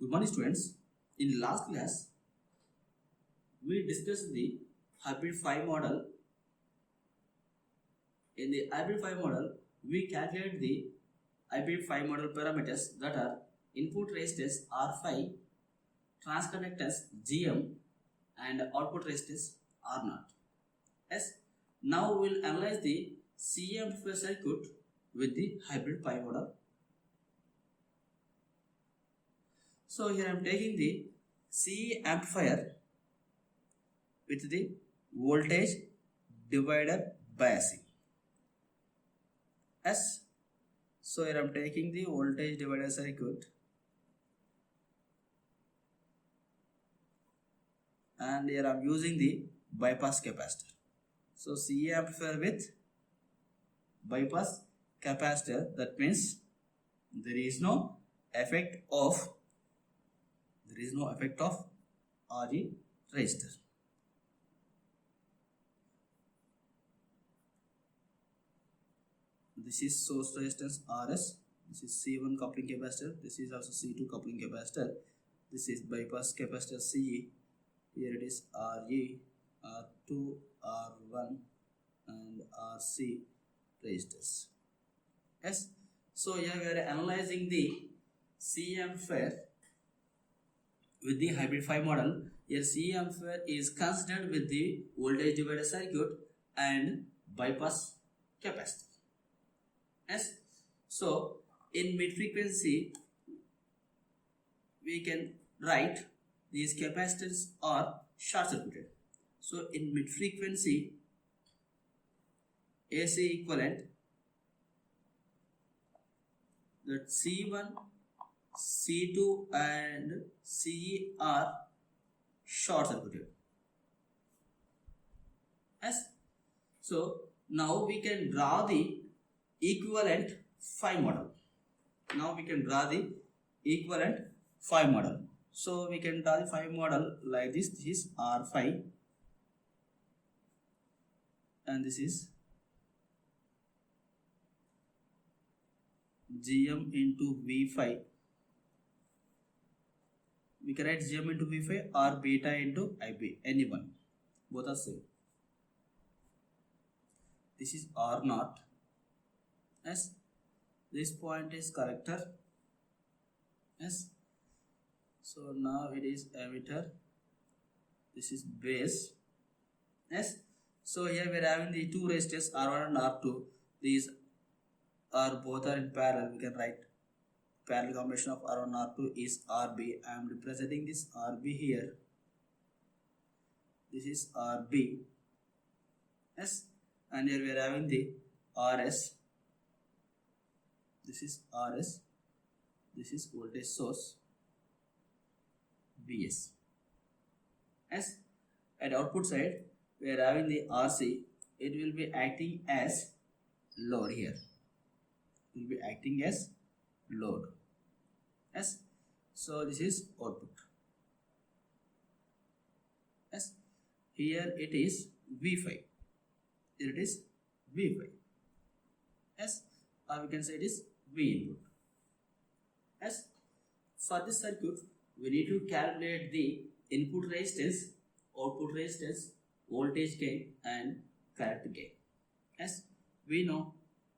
Good morning, students. In last class, we discussed the hybrid phi model. In the hybrid phi model, we calculate the hybrid phi model parameters that are input resistance R phi, transconductance Gm, and output resistance R naught. Yes. Now we will analyze the C amplifier circuit with the hybrid phi model. So here I am taking the C amplifier with the voltage divider biasing. Yes. So here I am taking the voltage divider circuit and here I am using the bypass capacitor. So C amplifier with bypass capacitor, that means there is no effect of RE resistor. This is source resistance RS, this is C1 coupling capacitor, this is also C2 coupling capacitor, this is bypass capacitor CE, here it is RE, R2, R1 and RC resistors. Yes, so here we are analyzing the C amplifier with the hybrid phi model. Here C amplifier is considered with the voltage divider circuit and bypass capacitor. Yes, so in mid frequency we can write these capacitors are short circuited. So in mid frequency AC equivalent, that C1, C2 and CE are short circuited. Yes, so now we can draw the equivalent phi model. So we can draw the phi model like this. This is R phi and this is Gm into V phi. We can write Gm into V phi or beta into Ib, anyone, both are same. This is R naught. Yes, this point is collector. Yes, so now it is emitter, this is base. Yes, so here we are having the two resistors R1 and R2. These are both are in parallel. We can write parallel combination of R1 and R2 is RB. I am representing this RB here. This is RB. Yes, and here we are having the RS. This is RS, this is voltage source VS. Yes, at output side we are having the RC. It will be acting as load here. It will be acting as load. Yes, so this is output. Yes, here it is V phi. Here it is V phi. Yes, or we can say it is V input. Yes, for this circuit we need to calculate the input resistance, output resistance, voltage gain and current gain. Yes, we know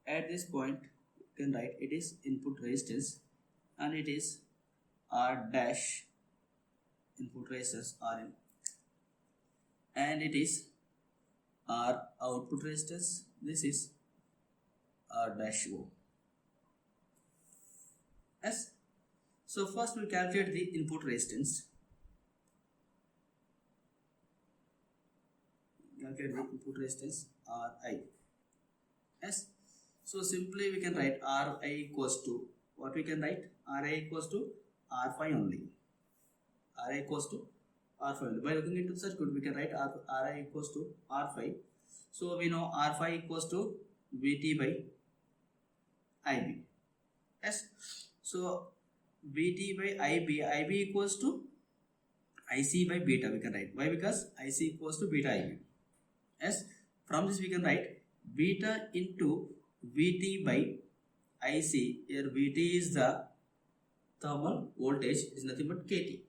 at this point we can write it is input resistance and it is R dash input resistance Rn, and it is R output resistance, this is R dash O. Yes, so first we calculate the input resistance. Calculate the input resistance Ri. Yes, so simply we can write Ri equals to, what we can write? Ri equals to R phi only. Ri equals to R phi only. By looking into the circuit we can write Ri equals to R phi. So we know R phi equals to Vt by Ib. Yes, so Vt by Ib equals to Ic by beta we can write. Why? Because Ic equals to beta Ib. Yes, from this we can write beta into Vt by Ic. Here Vt is the thermal voltage is nothing but KT.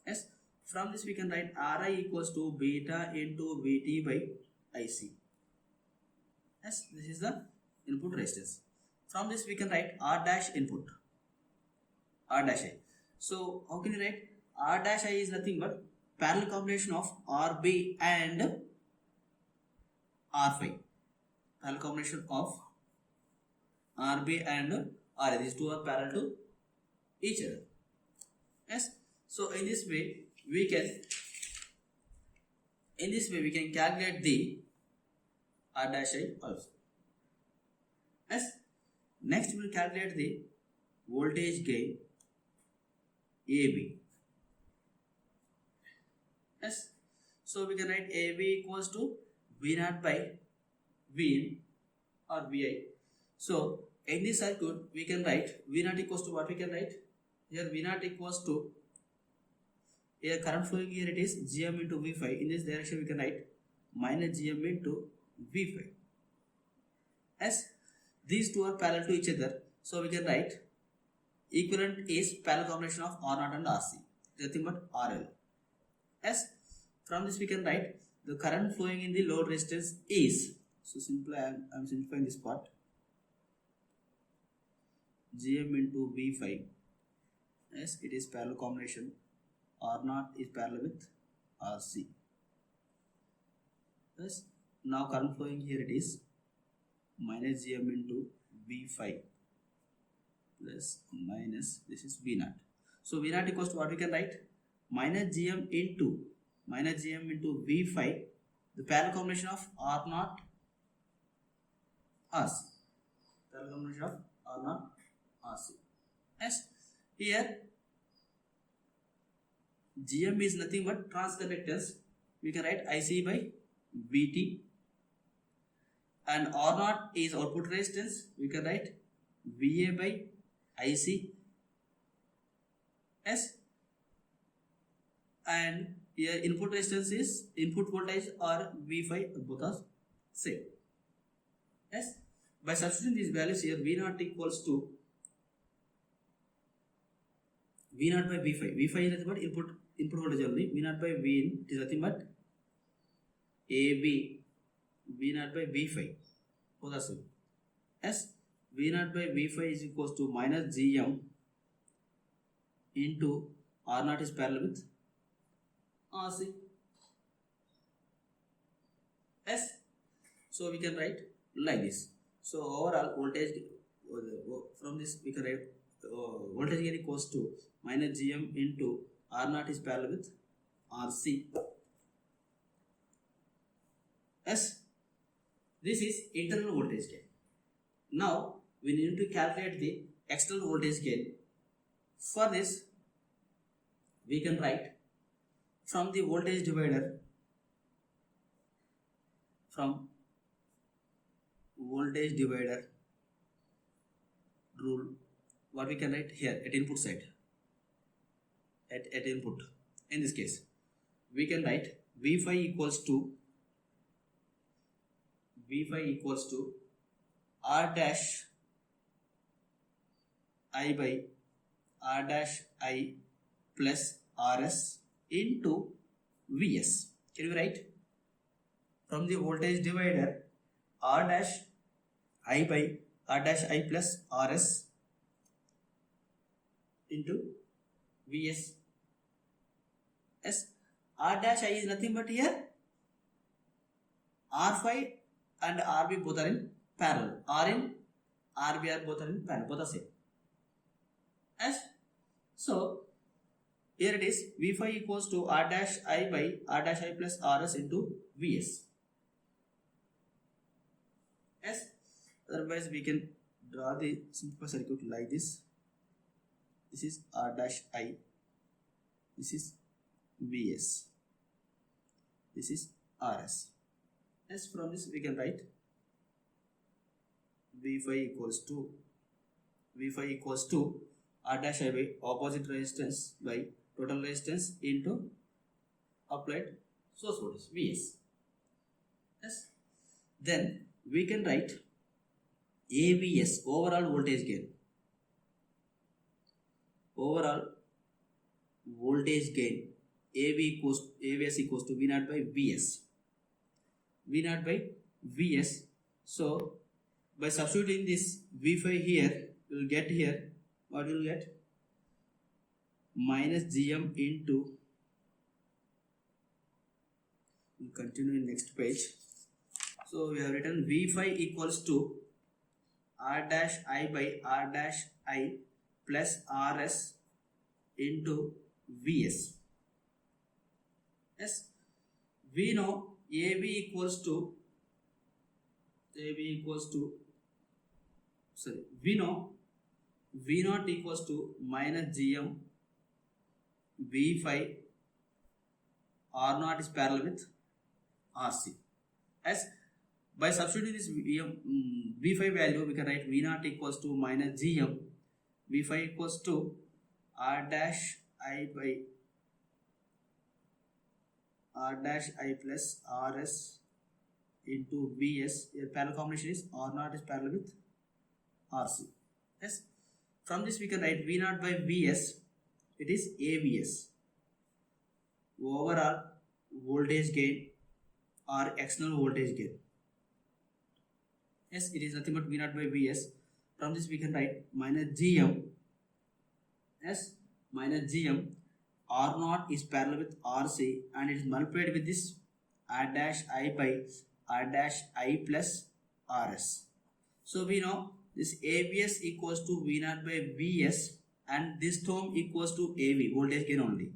Yes, from this we can write Ri equals to beta into Vt by Ic. Yes, this is the input resistance. From this we can write R dash input, R dash I. So how can you write? R dash I is nothing but parallel combination of Rb and R5. Parallel combination of Rb and Ra. These two are parallel to each other. Yes. So in this way we can calculate the R dash I also. Yes. Next we will calculate the voltage gain AB. Yes. So we can write AB equals to V0 by Vin or Vi. So in this circuit we can write V0 equals to what we can write? Here V0 equals to, here current flowing here it is Gm into V5. In this direction we can write minus Gm into V5. As these two are parallel to each other, so we can write equivalent is parallel combination of R0 and RC, nothing but RL. As from this we can write the current flowing in the load resistance is, so simply I am simplifying this part, Gm into V5. Yes, it is parallel combination. R0 is parallel with RC. Yes, now current flowing here it is minus Gm into V5 plus minus, this is V0. So V0 equals to what we can write? Minus Gm into V5, the parallel combination of R0 RC. Parallel combination of R0 RC. Yes, here Gm is nothing but transconductance. We can write Ic by Vt, and R0 is output resistance. We can write Va by Ic. Yes, and here input resistance is input voltage or V5, both are same. Yes, by substituting these values here, V0 equals to V0 by V5. V5 is nothing but input voltage only. V0 by Vin is nothing but AB V0 by V5. Both are same. Yes, V0 by V5 is equals to minus Gm into R0 is parallel with RC. Yes, so we can write like this. So overall voltage from this we can write voltage gain equals to minus Gm into R0 is parallel with RC. Yes, this is internal voltage gain. Now we need to calculate the external voltage gain. For this we can write from the voltage divider, rule, what we can write here at input side, at input, in this case we can write V5 equals to R dash I by R dash I plus RS into Vs. Can we write from the voltage divider R dash I by R dash I plus RS into Vs. Yes, R dash I is nothing but here R5 and Rb both are in parallel. Rn, Rb are both are in parallel, both are same. Yes, so here it is V5 equals to R dash I by R dash I plus RS into Vs. Yes, otherwise we can draw the simple circuit like this. This is R dash I, this is Vs, this is Rs. Yes, from this we can write V5 equals to R dash I by opposite resistance by total resistance into applied source voltage Vs. Yes, then we can write AVS, overall voltage gain. overall voltage gain AVS equals to V naught by Vs. V naught by Vs. So by substituting this V5 here, you will get here, what you will get? Minus Gm into, we'll continue in next page. So we have written V5 equals to R dash I by R dash I plus Rs into Vs. Yes, we know AB equals to we know V naught equals to minus Gm V5 R naught is parallel with RC. As by substituting this V5 value, we can write V naught equals to minus Gm V5 equals to R dash I by R dash I plus Rs into Vs. Your parallel combination is R naught is parallel with RC. Yes. From this we can write V naught by Vs. It is AVS. Overall voltage gain or external voltage gain. Yes, it is nothing but V naught by Vs. From this we can write minus Gm. Yes, minus Gm. R naught is parallel with RC and it is multiplied with this R dash I by R dash I plus Rs. So we know this AVS equals to V naught by Vs and this term equals to AV, voltage gain only.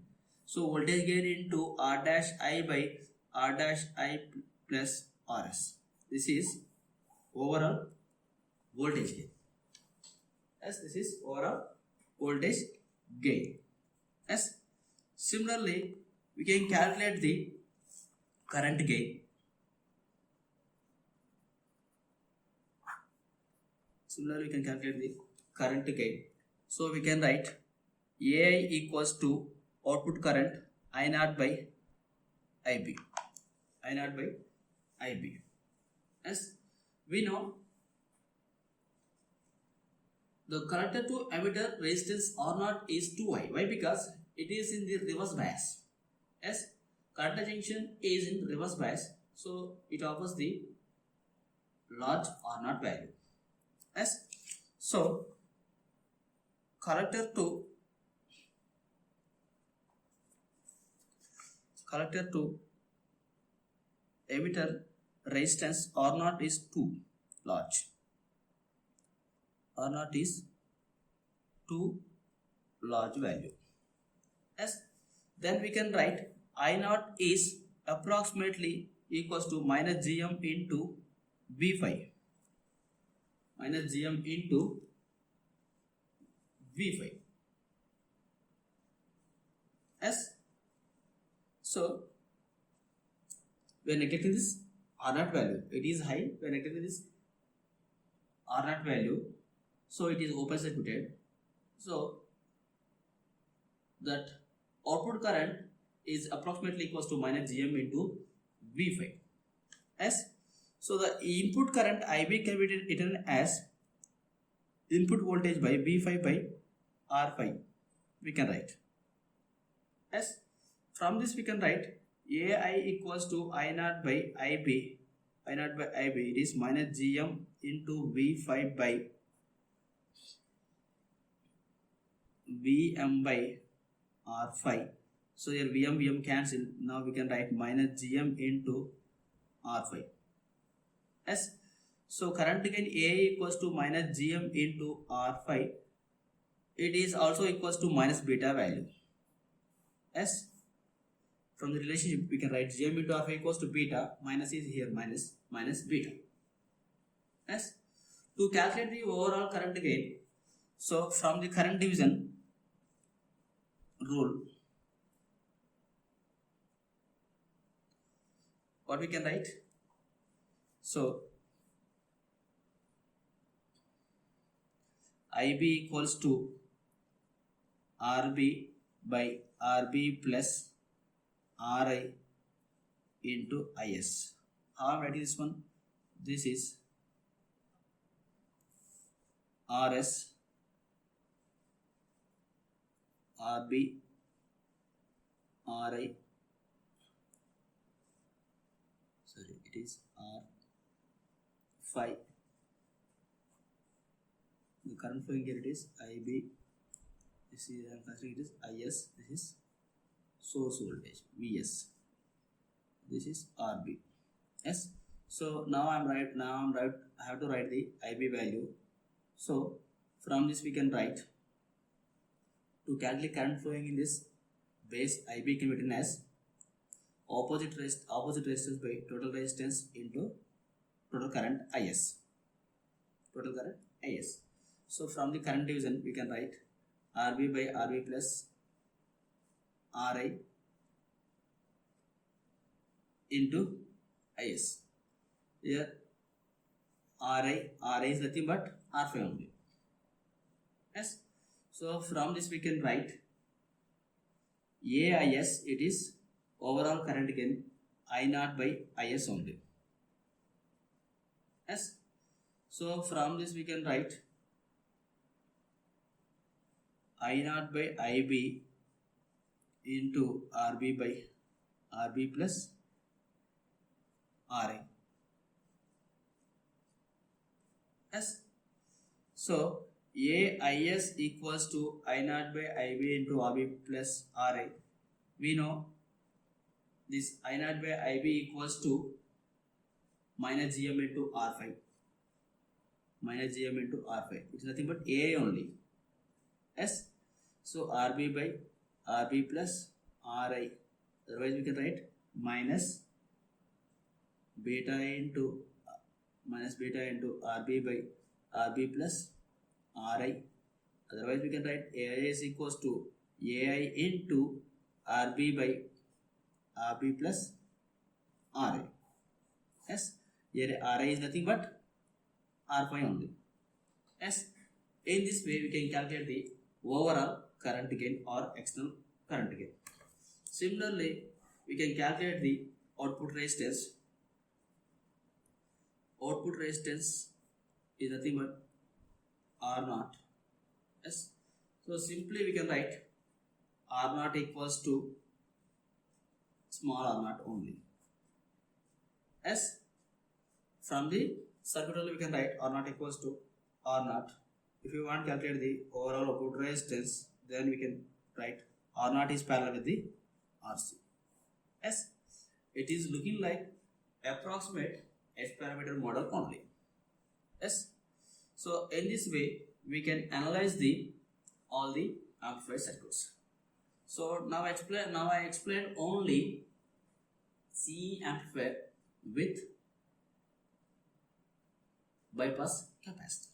So voltage gain into R dash I by R dash I plus Rs. This is overall voltage gain. Yes, this is overall voltage gain. Yes. Similarly, we can calculate the current gain. Similarly, we can calculate the current gain. So we can write AI equals to output current I naught by IB. I naught by IB. As we know, the connector to emitter resistance R naught is 2I. Why? Because it is in the reverse bias. As connector junction is in reverse bias, so it offers the large R naught value. As so, collector to emitter resistance R naught is 2 large. R naught is 2 large value. As then we can write I naught is approximately equals to minus Gm into V5. Minus Gm into V5. As so, we are neglecting this R naught value. It is high. We are neglecting this R naught value. So it is open circuited. So that output current is approximately equals to minus Gm into V5. As so the input current IB can be written as input voltage by V5 by R5. We can write. As from this we can write AI equals to I naught by IB. I naught by IB, it is minus Gm into V5 by Vm by R5. So here Vm cancel. Now we can write minus Gm into R5. Yes. So current gain A equals to minus Gm into R5. It is also equals to minus beta value. Yes. From the relationship we can write Gm into R5 equals to beta. Minus is here minus beta. Yes. To calculate the overall current gain, so from the current division rule, what we can write? So IB equals to RB by RB plus RI into IS. How I write this one? This is RS RB, RI, sorry, it is R5. The current flowing here it is IB. This is I am considering it is IS. This is source voltage VS. This is RB. Yes. So now I have to write the IB value. So from this we can write, to calculate current flowing in this base, IB can be written as opposite resistance by total resistance into total current IS. Total current IS. So from the current division we can write RB by RB plus RI into IS. Here RI is nothing but R5 only. Yes. So from this we can write AIS, it is overall current gain I0 by IS only. Yes. So from this we can write I0 by IB into RB by RB plus RI. Yes. So AIS equals to I0 by IB into RB plus RI. We know this I0 by IB equals to minus GM into R5. Minus GM into R5. It is nothing but AI only. Yes. So RB by RB plus RI. Otherwise we can write minus beta into RB by RB plus RI. Otherwise we can write AI is equals to AI into RB by RB plus RI. Yes. Here RI is nothing but R5 only. Yes. In this way we can calculate the overall current gain or external current gain. Similarly, we can calculate the output resistance. Output resistance is nothing but R0. Yes. So simply we can write R0 equals to small R0 only. Yes. From the circuit only we can write R0 equals to R0. If you want to calculate the overall output resistance, then we can write R0 is parallel with the RC. Yes. It is looking like approximate S parameter model only. Yes. So in this way we can analyze all the amplifier circuits. So now I explained only C amplifier with bypass capacitor.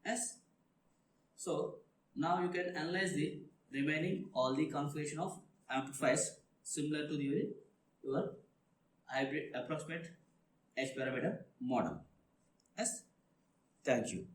Yes. So now you can analyze the remaining all the configuration of amplifiers similar to your hybrid approximate H parameter model. Yes. Thank you.